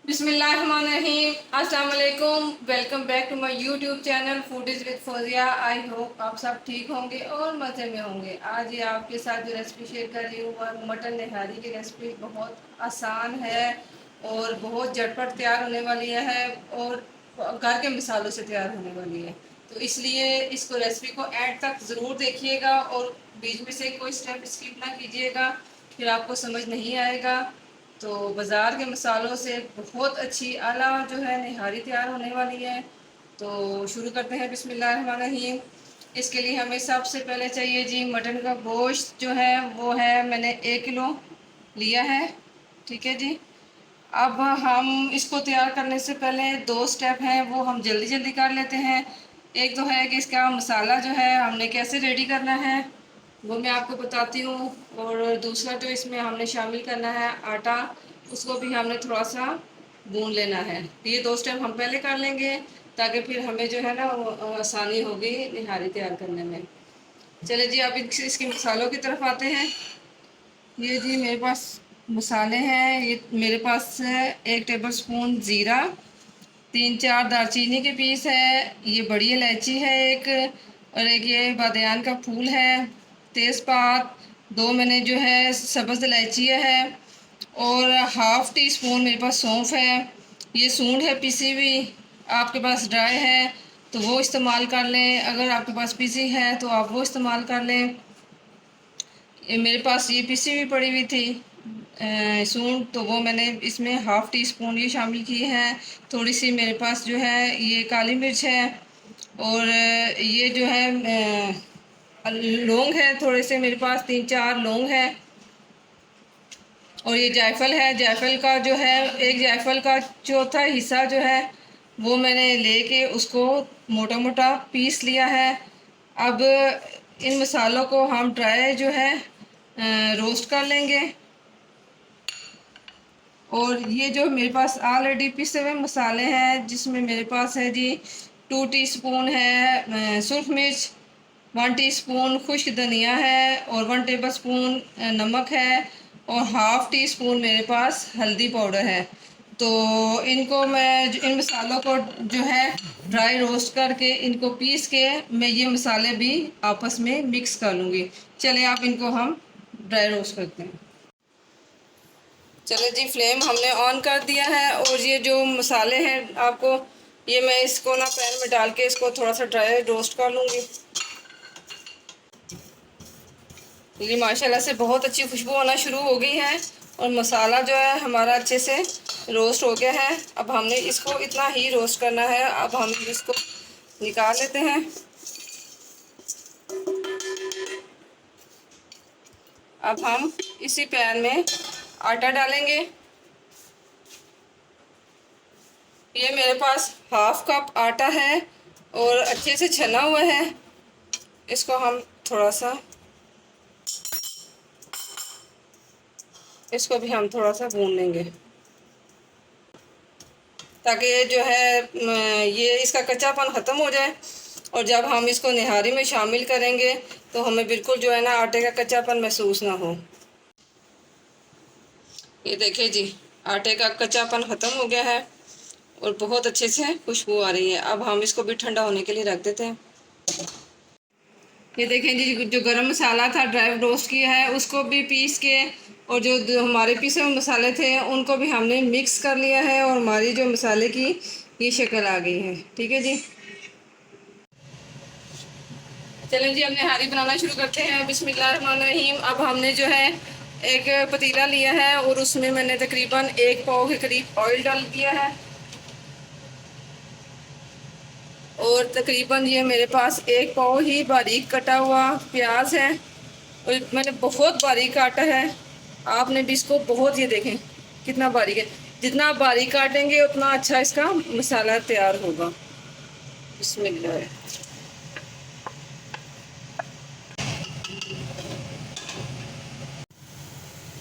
बिस्मिल्लाहिर्रहमानिर्रहीम, अस्सलाम वालेकुम। Welcome back to my YouTube channel foodies with Fauzia. I hope आप सब ठीक होंगे और मज़े में होंगे। आज ये आपके साथ जो रेसिपी शेयर कर रही हूँ वह मटन निहारी की रेसिपी बहुत आसान है और बहुत झटपट तैयार होने वाली है और घर के मसालों से तैयार होने वाली है। तो इसलिए इसको रेसिपी को एंड तक ज़रूर देखिएगा और बीच में से कोई स्टेप स्किप ना कीजिएगा, फिर आपको समझ नहीं आएगा। तो बाज़ार के मसालों से बहुत अच्छी आला जो है निहारी तैयार होने वाली है। तो शुरू करते हैं बिस्मिल्लाहिर्रहमानिर्रहीम। इसके लिए हमें सबसे पहले चाहिए जी मटन का गोश्त जो है वो है मैंने 1 किलो लिया है। ठीक है जी। अब हम इसको तैयार करने से पहले 2 स्टेप हैं वो हम जल्दी जल्दी कर लेते हैं। एक तो है कि इसका मसाला जो है हमने कैसे रेडी करना है वो मैं आपको बताती हूँ, और दूसरा जो इसमें हमने शामिल करना है आटा, उसको भी हमने थोड़ा सा गूंद लेना है। ये 2 स्टेप हम पहले कर लेंगे ताकि फिर हमें जो है ना वो आसानी होगी निहारी तैयार करने में। चले जी अब इसके मसालों की तरफ आते हैं। ये जी मेरे पास मसाले हैं। ये मेरे पास 1 टेबल स्पून ज़ीरा, 3-4 दालचीनी के पीस है, ये बड़ी इलायची है एक, और एक ये बादयान का फूल है, तेज़पात, 2 मैंने जो है सब्ज़ इलायची है, और हाफ़ टी स्पून मेरे पास सौंफ है। ये सूंड है पिसी हुई, आपके पास ड्राई है तो वो इस्तेमाल कर लें, अगर आपके पास पिसी है तो आप वो इस्तेमाल कर लें। ये मेरे पास ये पिसी हुई पड़ी हुई थी सूंड, तो वो मैंने इसमें हाफ़ टी स्पून ये शामिल की है। थोड़ी सी मेरे पास जो है ये काली मिर्च है, और ये जो है लौंग है, थोड़े से मेरे पास 3-4 लौंग है, और ये जायफल है। जायफल का जो है एक जायफल का चौथा हिस्सा जो है वो मैंने लेके उसको मोटा मोटा पीस लिया है। अब इन मसालों को हम ड्राई जो है रोस्ट कर लेंगे। और ये जो मेरे पास ऑलरेडी पिसे हुए मसाले हैं जिसमें मेरे पास है जी 2 टीस्पून है सूरख मिर्च, 1 टीस्पून खुश्क धनिया है, और 1 टेबल स्पून नमक है, और हाफ़ टी स्पून मेरे पास हल्दी पाउडर है। तो इनको मैं इन मसालों को जो है ड्राई रोस्ट करके इनको पीस के मैं ये मसाले भी आपस में मिक्स कर लूँगी। चलिए आप इनको हम ड्राई रोस्ट करते हैं। चलो जी फ्लेम हमने ऑन कर दिया है, और ये जो मसाले हैं आपको ये मैं इसको ना पैन में डाल के इसको थोड़ा सा ड्राई रोस्ट कर लूँगी। ये माशाल्लाह से बहुत अच्छी खुशबू आना शुरू हो गई है और मसाला जो है हमारा अच्छे से रोस्ट हो गया है। अब हमने इसको इतना ही रोस्ट करना है। अब हम इसको निकाल लेते हैं। अब हम इसी पैन में आटा डालेंगे। ये मेरे पास हाफ कप आटा है और अच्छे से छना हुआ है। इसको हम थोड़ा सा इसको भी हम थोड़ा सा भून लेंगे ताकि ये जो है ये इसका कच्चापन ख़त्म हो जाए, और जब हम इसको निहारी में शामिल करेंगे तो हमें बिल्कुल जो है ना आटे का कच्चापन महसूस ना हो। ये देखिए जी आटे का कच्चापन ख़त्म हो गया है और बहुत अच्छे से खुशबू आ रही है। अब हम इसको भी ठंडा होने के लिए रख देते हैं। ये देखें जी जो गरम मसाला था ड्राई रोस्ट किया है उसको भी पीस के, और जो हमारे पीसे हुए मसाले थे उनको भी हमने मिक्स कर लिया है, और हमारी जो मसाले की ये शक्ल आ गई है। ठीक है जी। चलें जी अब निहारी बनाना शुरू करते हैं। बिस्मिल्लाहिर्रहमानिर्रहीम। अब हमने जो है एक पतीला लिया है और उसमें मैंने तकरीबन 1 पाव के करीब ऑयल डाल दिया है, और तकरीबन ये मेरे पास 1 पाव ही बारीक कटा हुआ प्याज है, और मैंने बहुत बारीक काटा है। आपने भी इसको बहुत, ये देखें कितना बारीक है, जितना आप बारीक काटेंगे उतना अच्छा इसका मसाला तैयार होगा। बिस्मिल्लाह।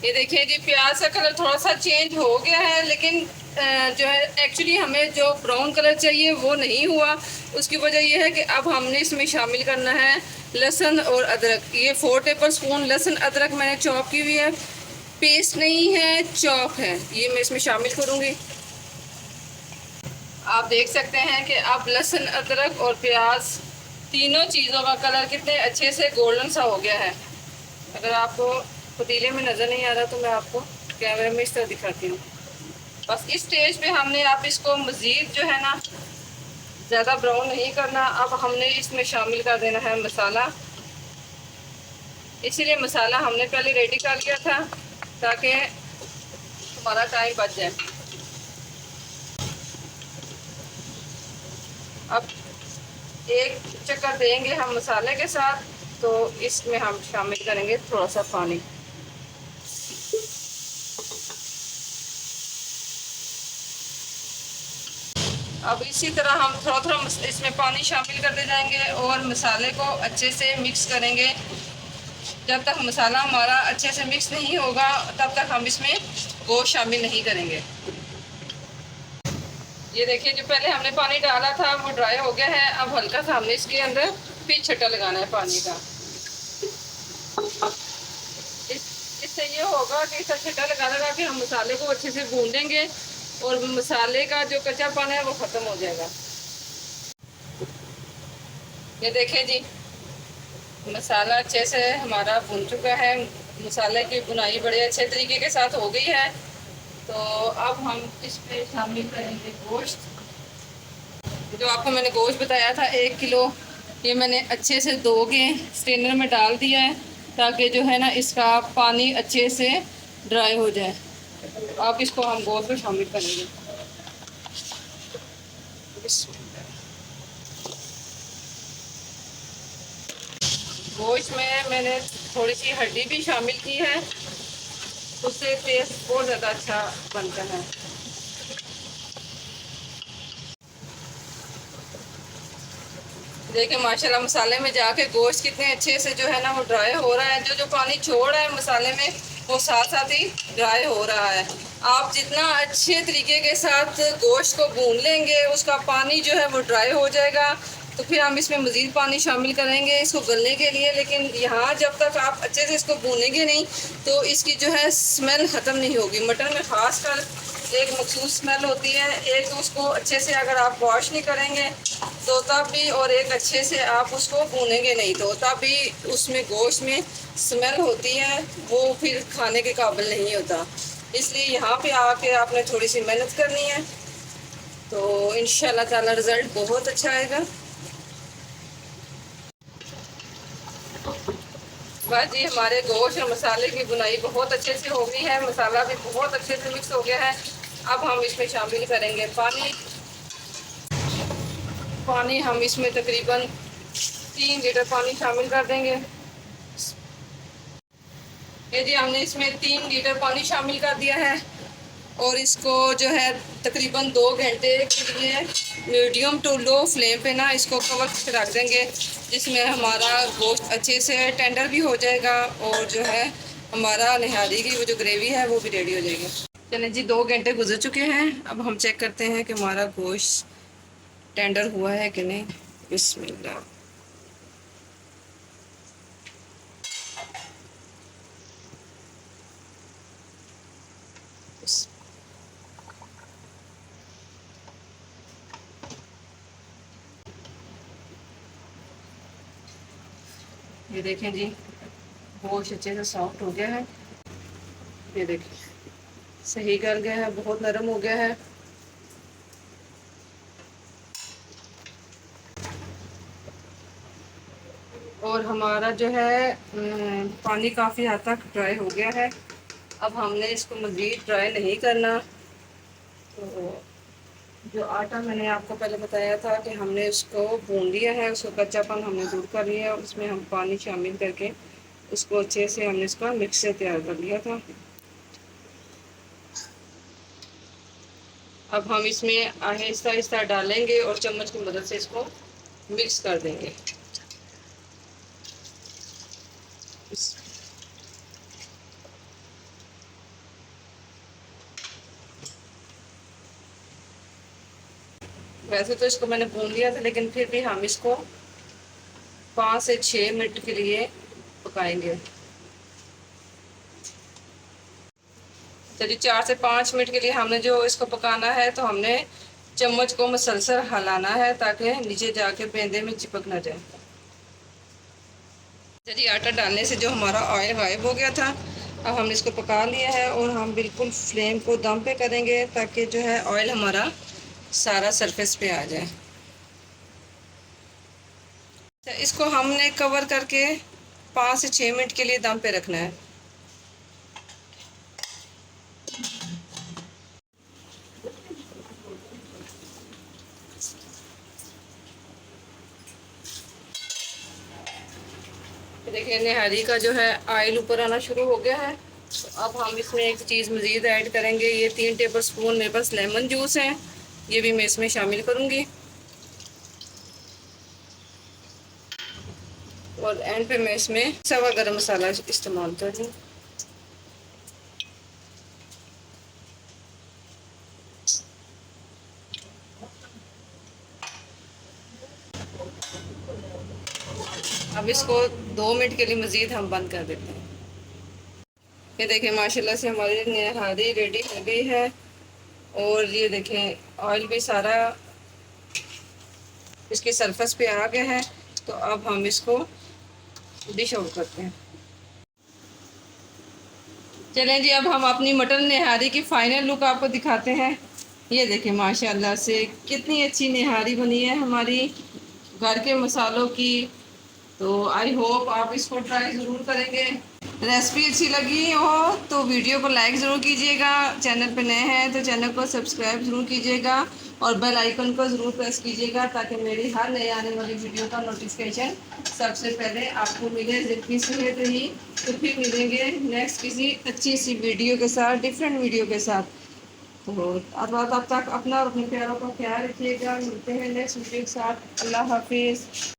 ये देखिए जी प्याज का कलर थोड़ा सा चेंज हो गया है, लेकिन जो है एक्चुअली हमें जो ब्राउन कलर चाहिए वो नहीं हुआ। उसकी वजह ये है कि अब हमने इसमें शामिल करना है लहसुन और अदरक। ये 4 टेबल स्पून लहसुन अदरक मैंने चॉप की हुई है, पेस्ट नहीं है, चॉप है, ये मैं इसमें शामिल करूँगी। आप देख सकते हैं कि अब लहसुन, अदरक और प्याज तीनों चीज़ों का कलर कितने अच्छे से गोल्डन सा हो गया है। अगर आपको पतीले में नज़र नहीं आ रहा तो मैं आपको कैमरे में इस तरह दिखाती हूँ। बस इस स्टेज पे हमने आप इसको मज़ीद जो है ना ज़्यादा ब्राउन नहीं करना। अब हमने इसमें शामिल कर देना है मसाला। इसीलिए मसाला हमने पहले रेडी कर लिया था ताकि हमारा टाइम बच जाए। अब एक चक्कर देंगे हम मसाले के साथ, तो इसमें हम शामिल करेंगे थोड़ा सा पानी। अब इसी तरह हम थोड़ा थोड़ा इसमें पानी शामिल करते जाएंगे और मसाले को अच्छे से मिक्स करेंगे। जब तक मसाला हमारा अच्छे से मिक्स नहीं होगा तब तक हम इसमें गोश्त शामिल नहीं करेंगे। ये देखिए, जो पहले हमने पानी डाला था वो ड्राई हो गया है। अब हल्का सा हमने इसके अंदर फिर छट्टा लगाना है पानी का। इससे ये होगा कि इसका छट्टा लगा के हम मसाले को अच्छे से भूनेंगे और मसाले का जो कच्चापन है वो ख़त्म हो जाएगा। ये देखिए जी, मसाला अच्छे से हमारा भुन चुका है। मसाले की बुनाई बड़े अच्छे तरीके के साथ हो गई है। तो अब हम इसमें शामिल करेंगे गोश्त। जो आपको मैंने गोश्त बताया था 1 किलो, ये मैंने अच्छे से धो के स्ट्रेनर में डाल दिया है ताकि जो है ना इसका पानी अच्छे से ड्राई हो जाए। अब इसको हम गोश्त में शामिल करेंगे। गोश्त में मैंने थोड़ी सी हड्डी भी शामिल की है, उससे टेस्ट बहुत ज़्यादा अच्छा बनता है। देखिए माशाल्लाह मसाले में जाके गोश्त कितने अच्छे से जो है ना वो ड्राई हो रहा है। जो जो पानी छोड़ रहा है मसाले में वो साथ साथ ही ड्राई हो रहा है। आप जितना अच्छे तरीके के साथ गोश्त को भून लेंगे उसका पानी जो है वो ड्राई हो जाएगा। तो फिर हम इसमें मज़ीद पानी शामिल करेंगे इसको गलने के लिए। लेकिन यहाँ जब तक आप अच्छे से इसको भूनेंगे नहीं तो इसकी जो है स्मेल ख़त्म नहीं होगी। मटन में ख़ास कर एक मखसूस स्मेल होती है। एक तो उसको अच्छे से अगर आप वॉश नहीं करेंगे तो तब भी, और एक अच्छे से आप उसको भूनेंगे नहीं तो तब भी उसमें गोश्त में स्मेल होती है, वो फिर खाने के काबिल नहीं होता। इसलिए यहाँ पे आके आपने थोड़ी सी मेहनत करनी है, तो इंशाल्लाह ताला रिज़ल्ट बहुत अच्छा आएगा। बस जी, हमारे गोश्त और मसाले की बुनाई बहुत अच्छे से हो गई है। मसाला भी बहुत अच्छे से मिक्स हो गया है। अब हम इसमें शामिल करेंगे पानी। पानी हम इसमें तकरीबन 3 लीटर पानी शामिल कर देंगे। ये जी हमने इसमें 3 लीटर पानी शामिल कर दिया है और इसको जो है तकरीबन 2 घंटे के लिए मीडियम टू लो फ्लेम पे ना इसको कवर करके रख देंगे, जिसमें हमारा गोश्त अच्छे से टेंडर भी हो जाएगा और जो है हमारा निहारी की वो जो ग्रेवी है वो भी रेडी हो जाएगी। चलें जी, 2 घंटे गुजर चुके हैं। अब हम चेक करते हैं कि हमारा गोश्त टेंडर हुआ है कि नहीं। बिस्मिल्लाह। ये देखें जी, गोश्त अच्छे से सॉफ्ट हो गया है। ये देखिए सही गल गया है, बहुत नरम हो गया है। और हमारा जो है पानी काफ़ी हद तक ड्राई हो गया है। अब हमने इसको मज़ीद ड्राई नहीं करना। तो जो आटा मैंने आपको पहले बताया था कि हमने उसको भून लिया है, उसको कच्चापन हमने दूर कर लिया है। उसमें हम पानी शामिल करके उसको अच्छे से हमने इसका मिक्सचर तैयार कर लिया था। अब हम इसमें आहिस्ता आहिस्ता डालेंगे और चम्मच की मदद से इसको मिक्स कर देंगे। वैसे तो इसको मैंने भून लिया था, लेकिन फिर भी हम इसको 5 से 6 मिनट के लिए पकाएंगे। चलिए 4 से 5 मिनट के लिए हमने जो इसको पकाना है, तो हमने चम्मच को मुसलसल हिलाना है ताकि नीचे जाके पेंदे में चिपक ना जाए। चलिए आटा डालने से जो हमारा ऑयल गायब हो गया था, अब हम इसको पका लिया है और हम बिल्कुल फ्लेम को दम पे करेंगे ताकि जो है ऑयल हमारा सारा सरफेस पे आ जाए। तो इसको हमने कवर करके 5 से 6 मिनट के लिए दम पे रखना है। देखिए निहारी का जो है ऑयल ऊपर आना शुरू हो गया है। तो अब हम इसमें एक चीज़ मज़ीद ऐड करेंगे। ये 3 टेबल स्पून मेरे पास लेमन जूस है, ये भी मैं इसमें शामिल करूँगी। और एंड पे मैं इसमें सवा गरम मसाला इस्तेमाल करूँ। अब इसको 2 मिनट के लिए मज़ीद हम बंद कर देते हैं। ये देखें माशाल्लाह से हमारी निहारी रेडी हो गई है। और ये देखें ऑयल भी सारा इसके सरफेस पे आ गया है। तो अब हम इसको डिश आउट करते हैं। चलें जी, अब हम अपनी मटन निहारी की फ़ाइनल लुक आपको दिखाते हैं। ये देखें माशाल्लाह से कितनी अच्छी निहारी बनी है हमारी घर के मसालों की। तो आई होप आप इसको ट्राई ज़रूर करेंगे। रेसिपी अच्छी लगी हो तो वीडियो को लाइक ज़रूर कीजिएगा। चैनल पे नए हैं तो चैनल को सब्सक्राइब ज़रूर कीजिएगा और बेल आइकन को ज़रूर प्रेस कीजिएगा ताकि मेरी हर नए आने वाली वीडियो का नोटिफिकेशन सबसे पहले आपको मिले। ज़िंदगी सेहत रही तो फिर मिलेंगे नेक्स्ट किसी अच्छी सी वीडियो के साथ, डिफरेंट वीडियो के साथ। तो अब तक अपना और अपने प्यारों का ख्याल रखिएगा। मिलते हैं नेक्स्ट वीडियो के साथ। अल्लाह हाफिज़।